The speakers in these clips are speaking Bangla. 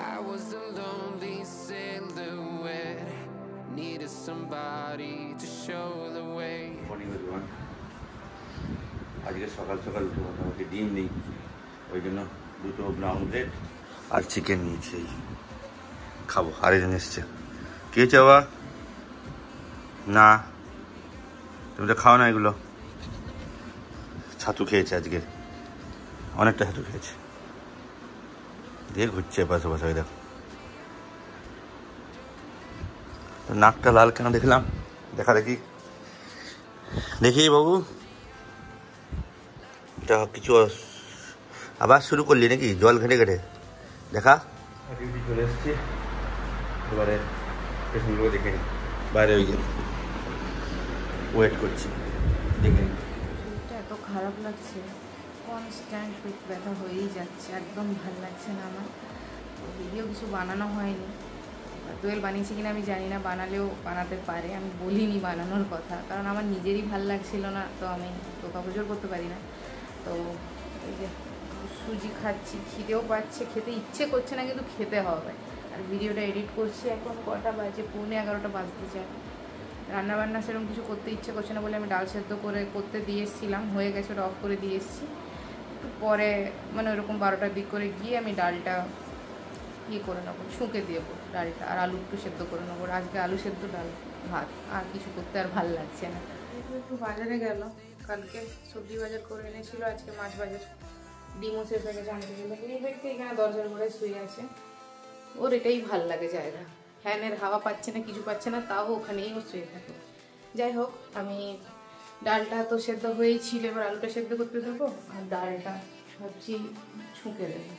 I was a lonely silhouette, needed somebody to show the way. Morning everyone. আজকে সকাল সকাল উঠে মোটামুটি ডিম নেই, ওই জন্য দুটো ব্রাউন ব্রেড আর চিকেন নিয়েছি, খাবো। আরেকজন এসছে, কে চাওয়া না, তুমি তো খাও না এগুলো। ছাতু খেয়েছে আজকে, অনেকটা ছাতু খেয়েছে, দিয়ে ঘুরছে পাশে পাশে। দেখো তো নাকটা লাল কেন দেখলাম, দেখা দেখি দেখি বাবু, এটা কিছু আবার শুরু করলি নাকি জল ঘেটে ঘেটে? দেখা ডিউটি চলে এসছি, এবারে পেশেন্টগুলো দেখে নিই, বাইরে ওই ওয়েট করছি, দেখে নিই। শরীরটা এত খারাপ লাগছে, কনস্ট্যান্ট পেট ব্যথা হয়েই যাচ্ছে, একদম ভালো লাগছে না আমার। ভিডিও কিছু বানানো হয়নি, দোয়েল বানিয়েছি কিনা আমি জানি না, বানালেও বানাতে পারে, আমি বলিনি বানানোর কথা, কারণ আমার নিজেরই ভাল লাগছিল না, তো আমি তোকাপুজোর করতে পারি না। তো এই যে সুজি খাচ্ছি, খিদেও পাচ্ছে, খেতে ইচ্ছে করছে না কিন্তু খেতে হবে। আর ভিডিওটা এডিট করছি, এখন কটা বাজে, 11:15 বাজতে চায়। রান্নাবান্না সেরকম কিছু করতে ইচ্ছে করছে না বলে আমি ডাল সেদ্ধ করে করতে দিয়ে এসেছিলাম, হয়ে গেছে, ওটা অফ করে দিয়ে এসেছি। একটু পরে মানে ওরকম 12টার দিক করে গিয়ে আমি ডালটা করে নেবো, ছুঁকে দেবো ডালটা, আর আলু একটু সেদ্ধ করে নেবো। আজকে আলু সেদ্ধ, ডাল, ভাত, আর কিছু করতে আর ভাল লাগছে না। একটু বাজারে গেল, কালকে সবজি বাজার করে এনেছিল, আজকে মাছ বাজার, ডিমও শেষ হয়ে গেছে আনতে গেলে। এই ব্যক্তি এখানে দরজার ঘরে শুয়ে আছে, ওর এটাই ভাল লাগে জায়গা, ফ্যানের হাওয়া পাচ্ছে না, কিছু পাচ্ছে না, তাও ওখানেই ও শুয়ে থাকে। যাই হোক, আমি ডালটা তো সেদ্ধ হয়েই ছিল, এবার আলুটা সেদ্ধ করতে দেবো, আর ডালটা ভাবছি ছুঁকে দেবো।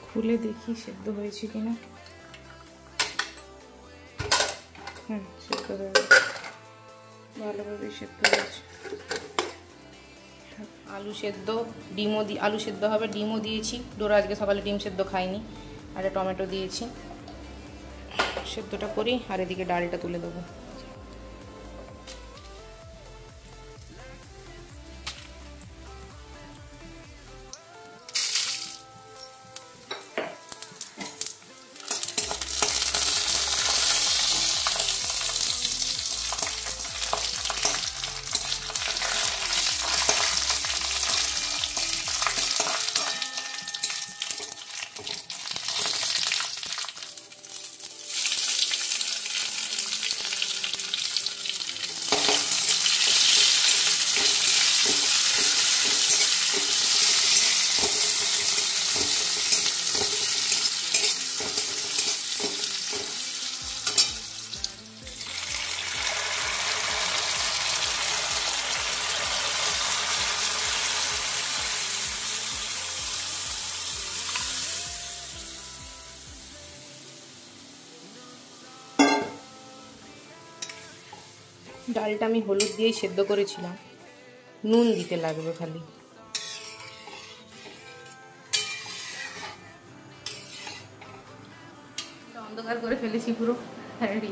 খুলে দেখি সেদ্ধ হয়েছে কিনা। সেদ্ধ হয়ে গেছে, ভালোভাবেই সেদ্ধ হয়েছে। আলু সেদ্ধ, ডিমও আলু সেদ্ধ হবে, ডিমও দিয়েছি। ডোরা আজকে সকালে ডিম সেদ্ধ খাইনি, আর টমেটো দিয়েছি। সেদ্ধটা করি, আর এদিকে ডালটা তুলে দেবো। ডালটা আমি হলুদ দিয়েই সেদ্ধ করেছিলাম, নুন দিতে লাগবে খালি। অন্ধকার করে ফেলেছি পুরো,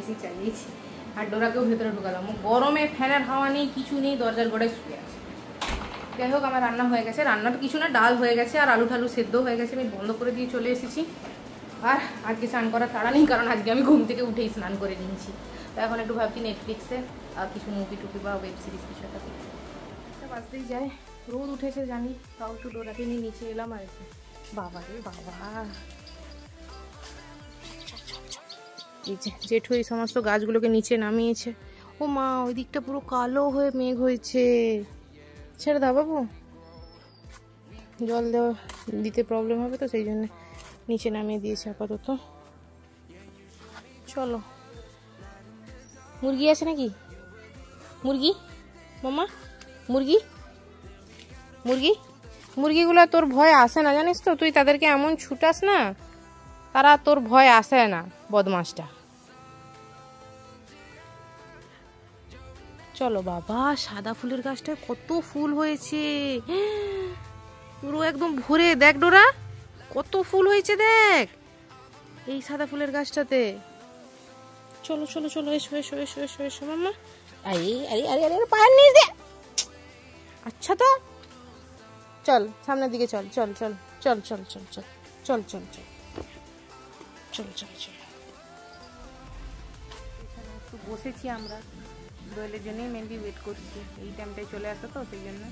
এসি চালিয়েছি, আর ডোরাকেও ভেতরে ঢুকালাম। গরমে ফ্যানের হাওয়া নেই, কিছু নেই, দরজার গোড়ায় শুয়ে আছে। যাই হোক, আমার রান্না হয়ে গেছে, রান্না তো কিছু না, ডাল হয়ে গেছে, আর আলু ঠালু সেদ্ধ হয়ে গেছে, আমি বন্ধ করে দিয়ে চলে এসেছি। আর আজকে স্নান করার তাড়া নেই, কারণ আজকে আমি ঘুম থেকে উঠেই স্নান করে নিয়েছি। তো এখন একটু ভাবছি নেটফ্লিক্সে আর কিছু মুভি টুভি বা ওয়েব সিরিজ কিছু একটা দেখি। বাজতেই যায়, রোদ উঠেছে জানি, তাও একটু ডোরাকে নিয়ে নিচে এলাম। আর বাবা রে বাবা, জেঠু এই সমস্ত গাছগুলোকে নিচে নামিয়েছে। ও মা, ওই দিকটা পুরো কালো হয়ে মেঘ হয়েছে। ছেড়ে দাও বাবু, জল দেওয়া দিতে প্রবলেম হবে তো, সেই জন্য নিচে নামিয়ে দিয়েছে আপাতত। চলো, মুরগি আছে নাকি? মুরগি মামা, মুরগি, মুরগি, মুরগিগুলো তোর ভয় আসে না জানিস তো, তুই তাদেরকে এমন ছুটাস না, তারা তোর ভয় আসে না, বদমাসটা। চলো বাবা, সাদা ফুলের গাছটায় কত ফুল হয়েছে, পুরো একদম ভরে, দেখ ডোরা কত ফুল হয়েছে, দেখ এই সাদা ফুলের গাছটাতে। চলো চলো চলো, এসো এসো এসো এসো এসো মাম্মা। আরে আরে আরে আরে, পায়ের নিচ দে। আচ্ছা তো চল সামনের দিকে চল চল চল চল চল চল চল চল চল চল চল চল চল। একটু বসেছি আমরা, দোয়েলের জন্যই মেনলি ওয়েট করছি, এই টাইমটায় চলে আসো তো সেই জন্য।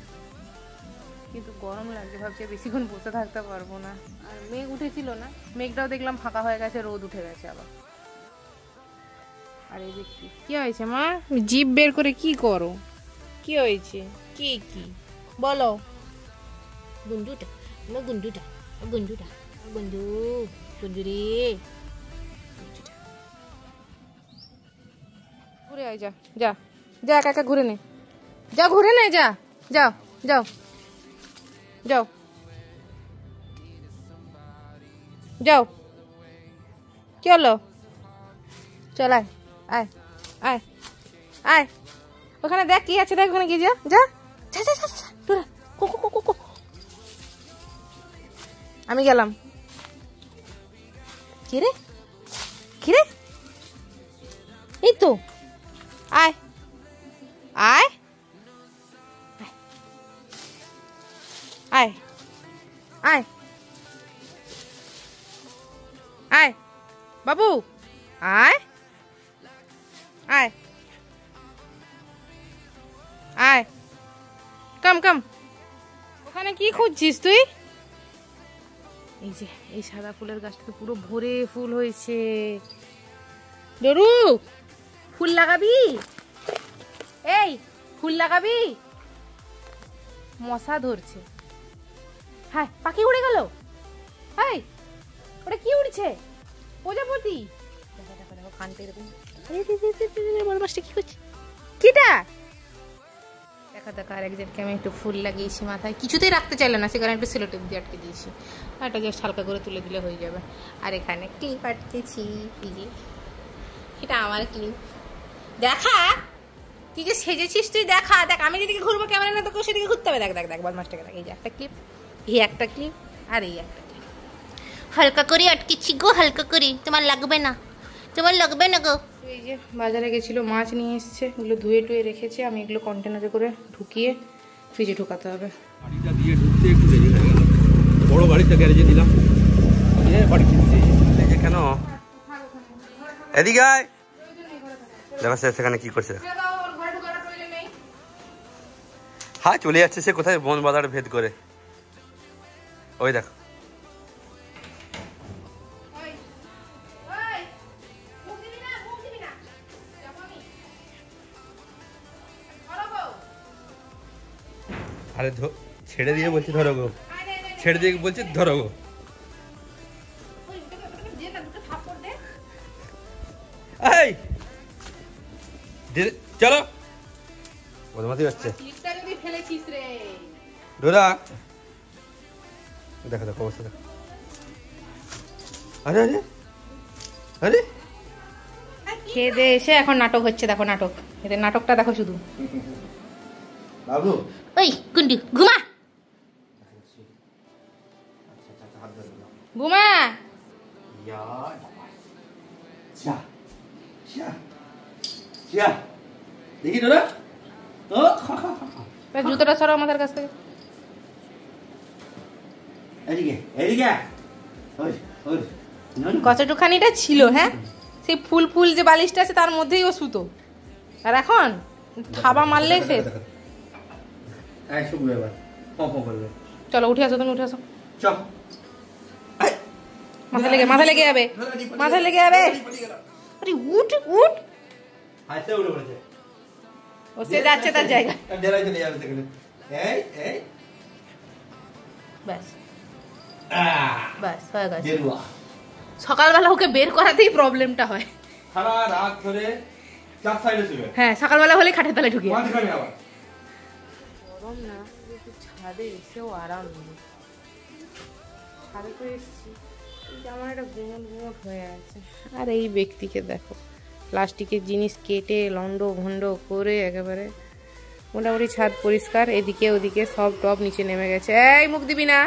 কিন্তু গরম লাগছে, ভাবছি বেশিক্ষণ বসে থাকতে পারবো না। আর মেঘ উঠেছিল না, মেঘটাও দেখলাম ফাঁকা হয়ে গেছে, রোদ উঠে গেছে আবার। আর এই দেখি কি হয়েছে মা, জিভ বের করে কি করো, কি হয়েছে, কি কি বলো? গুন্ডুটা আমার গুন্ডুটা গুন্ডুটা গুন্ডু গুন্ডু রে। ঘুরে আয়, যা যা যা, একা একা ঘুরে নে, যা ঘুরে নে, যা যাও যাও যাও যাও। কি হলো? চল আয় আয় আয় আয়, ওখানে দেখ কি আছে, দেখ ওখানে গিয়ে যা যা যা যা যা তোরা কুকু কুকু কুকু। আমি গেলাম। কি রে কি রে, এই তো আয় আয় আয় আয় আয় বাবু, আয় আয় আয়, কাম কাম। ওখানে কি খুঁজছিস তুই? এই যে এই সাদা ফুলের গাছটা পুরো ভরে ফুল হয়েছে। ডরু ফুল লাগাবি, এই ফুল লাগাবি। মশা ধরছে। হ্যাঁ পাখি উড়ে গেল। এই ওটা কি উড়ছে? প্রজাপতি। দেখো দেখো দেখো কানটা এরকম, বদমাসটা কি করছে, কিটা? দেখা দেখা আর একজনকে আমি একটু ফুল লাগিয়েছি মাথায়, কিছুতেই রাখতে চাইলে না, সেখানে একটু সেলোটেপ দিয়ে আটকে দিয়েছি। আর এটা জাস্ট হালকা করে তুলে দিলে হয়ে যাবে। আর এখানে ক্লিপ আটকেছি, এই যে এটা আমার ক্লিপ। দেখা তুই যে সেজেছিস, তুই দেখা দেখ, আমি যেদিকে ঘুরবো ক্যামেরা না, তোকে সেদিকে ঘুরতে হবে। দেখ দেখ দেখ বদমাসটাকে দেখ, এই যে একটা ক্লিপ, এই একটা ক্লিপ, আর এই একটা ক্লিপ। হালকা করে আটকেছি গো, হালকা করে, তোমার লাগবে না, তোমার লাগবে না গো। এই যে বাজারে গেছিল, মাছ নিয়ে এসছে, এগুলো ধুয়ে টুয়ে রেখেছে। আমি এগুলো কন্টেনারে করে ঢুকিয়ে ফ্রিজে ঢোকাতে হবে। গাড়িটা দিয়ে ঢুকতে একটু দেরি হয়ে গেল, বড় গাড়িটা গ্যারেজে দিলাম, বাড়ি ফিরছি। কেন এদিকে আয়, দেখো সেখানে কি করছে। হ্যাঁ চলে যাচ্ছে সে, কোথায় বন বাজার ভেদ করে। ওই দেখো আরে ছেড়ে দিয়ে বলছি ধরো গো, ছেড়ে দিয়ে বলছি ধরো গো। এই চলো, বদমাশি হচ্ছে। ডোরা দেখো দেখো অবস্থা দেখো। আরে আরে আরে খেয়ে দিয়ে এসে এখন নাটক হচ্ছে, দেখো নাটক, এদের নাটকটা দেখো শুধু। বাবু ওই গুন্ডু ঘুমা। ঘুমা। দেখি ডোরা, জুতোটা সরাও আমাদের কাছ থেকে। কতটুখানিটা ছিল, হ্যাঁ সেই ফুল ফুল যে বালিশটা আছে তার মধ্যেই ও সুতো, আর এখন থাবা মারলে শেষ। চলো উঠে আসো, তুমি উঠে আসো। মাথা লেগে যাবে, মাথা লেগে যাবে। আরে উঠ উঠ, ও সে যাচ্ছে তার জায়গা। ব্যাস ব্যাস হয়ে গেছে। সকালবেলা ওকে বের করাতেই প্রবলেমটা হয়। সারা রাত ধরে চার সাইডে ছিল। হ্যাঁ সকালবেলা হলে খাটের তলায় ঢুকিয়ে। গরম না, ছাদে এসেও আরাম নেই। ছাদে তো এসছি, আমার একটা গুমট গুমট হয়ে আছে। আর এই ব্যক্তিকে দেখো, প্লাস্টিকের জিনিস কেটে লন্ড ভন্ড করে একেবারে মোটামুটি ছাদ পরিষ্কার, এদিকে ওদিকে সব টব নিচে নেমে গেছে। এই মুখ দিবি না,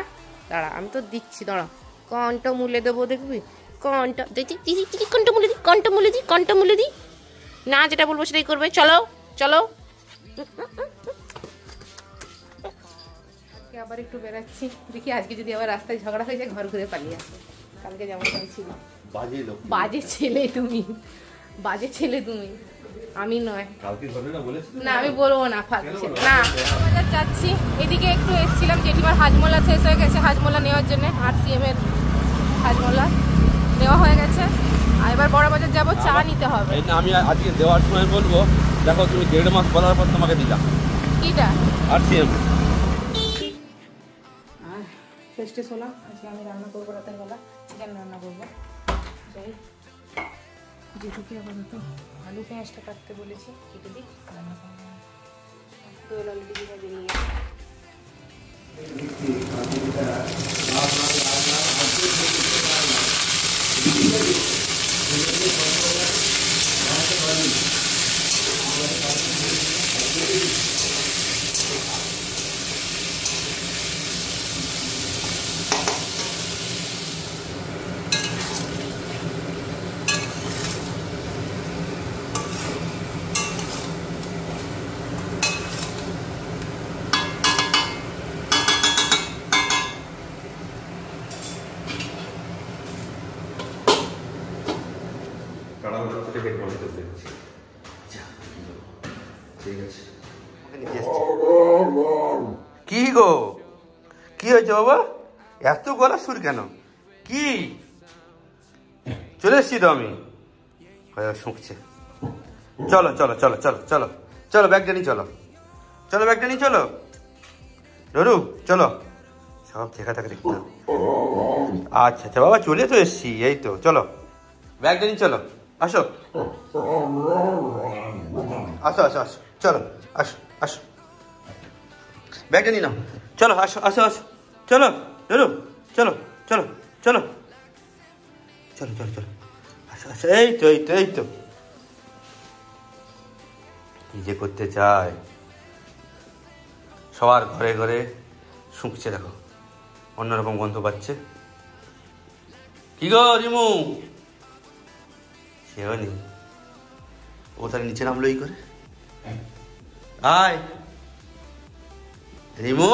দাঁড়া আমি তো দিচ্ছি, দাঁড়া কনটা মুলে দেবো দেখবি, কনটা দিদি কনটা মুলে দিই, কনটা মুলে দিই, কনটা মুলে দিই না, যেটা বলবো সেটাই করবে। চলো চলো আজকে আবার একটু বেরাচ্ছি, দেখি আজকে যদি আবার রাস্তায় ঝগড়া হয়ে যায় ঘর ঘুরে পালিয়ে আসবো। কালকে যেমন ছিল। বাজে ছেলে তুমি, বাজে ছেলে তুমি, আমি নয়। না আমি বলবো না, ফাঁকছে না। বাজার যাচ্ছি, এদিকে একটু এসেছিলাম, জেঠিমার হাজমোলা শেষ হয়ে গেছে, হাজমোলা নেওয়ার জন্য। RCM এর হাজমোলা নেওয়া হয়ে গেছে, আর এবার বড় বাজার যাবো, চা নিতে হবে। আমি আজকে দেওয়ার সময় বলবো, দেখো তুমি 1.5 মাস বলার পর তোমাকে দিলাম। কিটা? RCM। আর ফেস্টে হলাম, আজকে আমি রান্না করবো রাতের বেলা, চিকেন রান্না করবো। যাই যেটুকু আপাতত আলু পেঁয়াজটা কাটতে বলেছি, কেটে দিই, রান্না করবো। দোয়েল অলরেডি দিয়ে বেরিয়ে গেছে। কি গো, কি হয়েছে বাবা, এত গলা সুর কেন? কি চলে এসছি তো আমি, শুকছে। চলো চলো চলো চলো চলো চলো, ব্যাগটা নিয়ে চলো, চলো ব্যাগটা নিয়ে চলো। ধরু চলো, সব দেখা থাকে দেখতে। আচ্ছা আচ্ছা বাবা, চলে তো এসছি, এই তো চলো, ব্যাগটা নিয়ে চলো, আসো আসো আসো আসো, চলো আসো আসো, ব্যাগটা নিয়ে নাও, চলো আসো আসো আসো, চলো ধরু চলো চলো চলো চলো চলো চলো, আসো আসো, এই তো এই তো এই তো। কি যে করতে চায়, সবার ঘরে ঘরে শুকছে, দেখো অন্যরকম গন্ধ পাচ্ছে। কি গো রিমু, সেও নেই, ও তাহলে নিচে নামলো এই করে। আয় রিমু,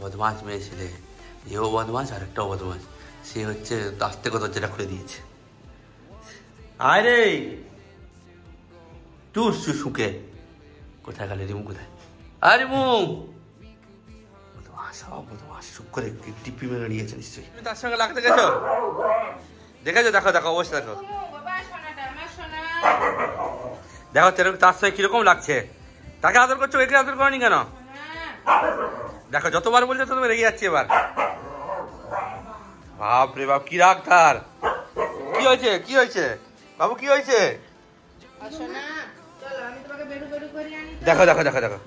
বদমাস মেয়ে ছেলে, এও বদমাস আর একটাও বদমাস, সে হচ্ছে আস্তে কথা যেটা খুলে দিয়েছে। আয় রে টুর শুকে, কোথায় গেলে রিমু, কোথায়? আরে রিমু, বদমাস বদমাস, সুখ করে টিপি মেরে নিয়েছে নিশ্চয়ই। তুমি তার সঙ্গে লাগতে গেছো, দেখেছো? দেখো দেখো অবস্থা দেখো, দেখো তার সঙ্গে কিরকম লাগছে। তাকে আদর করছো, একে আদর করনি কেন? দেখো যতবার বলছো ততবার রেগে যাচ্ছে এবার। বাপ রে বাপ, কি রাগ তার। কি হয়েছে, কি হয়েছে বাবু, কি হয়েছে? দেখো দেখো দেখো দেখো,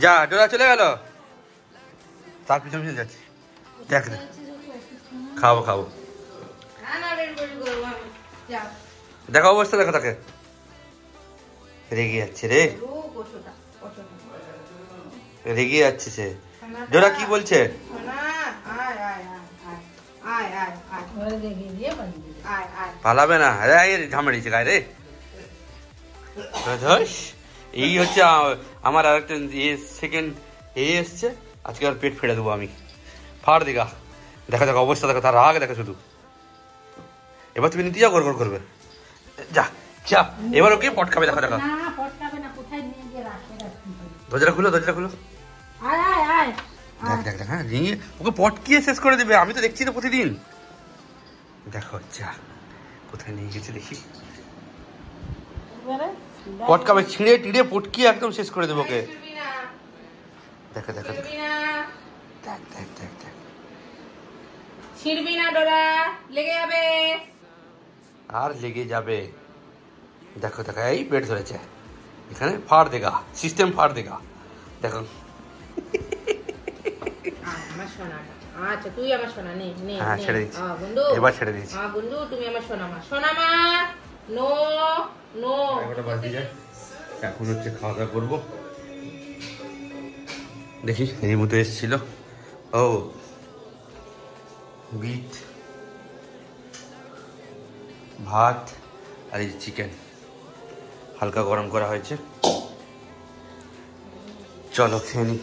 যা ডোরা চলে গেল, তার পিছনে পিছনে যাচ্ছে। দেখ খাবো খাবো, দেখো অবস্থা দেখো, তাকে রেগে যাচ্ছে রে, রেগে যাচ্ছে সে। ডোরা কি বলছে? পালাবে না, ঝামেড়িছে গায়ে রে। এই হচ্ছে আমার আর একটা সেকেন্ড এসছে, আজকে আর পেট ফেড়ে দেবো আমি, ফাড় দিঘা। দেখো দেখো অবস্থা দেখো, তার রাগ দেখো শুধু। এবার তুমি নিতে যাও, গড় গড় করবে, যা যা, এবার ওকে পটকাবে। দেখো দেখো, দরজাটা খুলো, দরজাটা খুলো, দেখ দেখ দেখ, হ্যাঁ নিয়ে ওকে পটকিয়ে শেষ করে দেবে। আমি তো দেখছি তো প্রতিদিন। দেখো যা, কোথায় নিয়ে গেছে দেখি, পটকাবে, ছিঁড়ে টিড়ে পটকিয়ে একদম শেষ করে দেবো ওকে। দেখো দেখো দেখ দেখ দেখ দেখ, ছিড়বি না ডোরা, লেগে যাবে, আর লেগে যাবে। দেখো দেখো, এই পেট ধরেছে এখানে, ফাড় দেগা, সিস্টেম ফাড় দেগা। দেখো আমার সোনা, আচ্ছা তুই আমার সোনা, নে নে, হ্যাঁ ছেড়ে দিচ্ছি, বন্ধু এবার ছেড়ে দিচ্ছি। বন্ধু তুমি আমার সোনা মা, সোনা মা, নো নো। এখন হচ্ছে খাওয়া দাওয়া করবো। দেখি রিমু তো এসেছিল, ও বিট ভাত আর এই চিকেন হালকা গরম করা হয়েছে, চলো খেয়ে নি।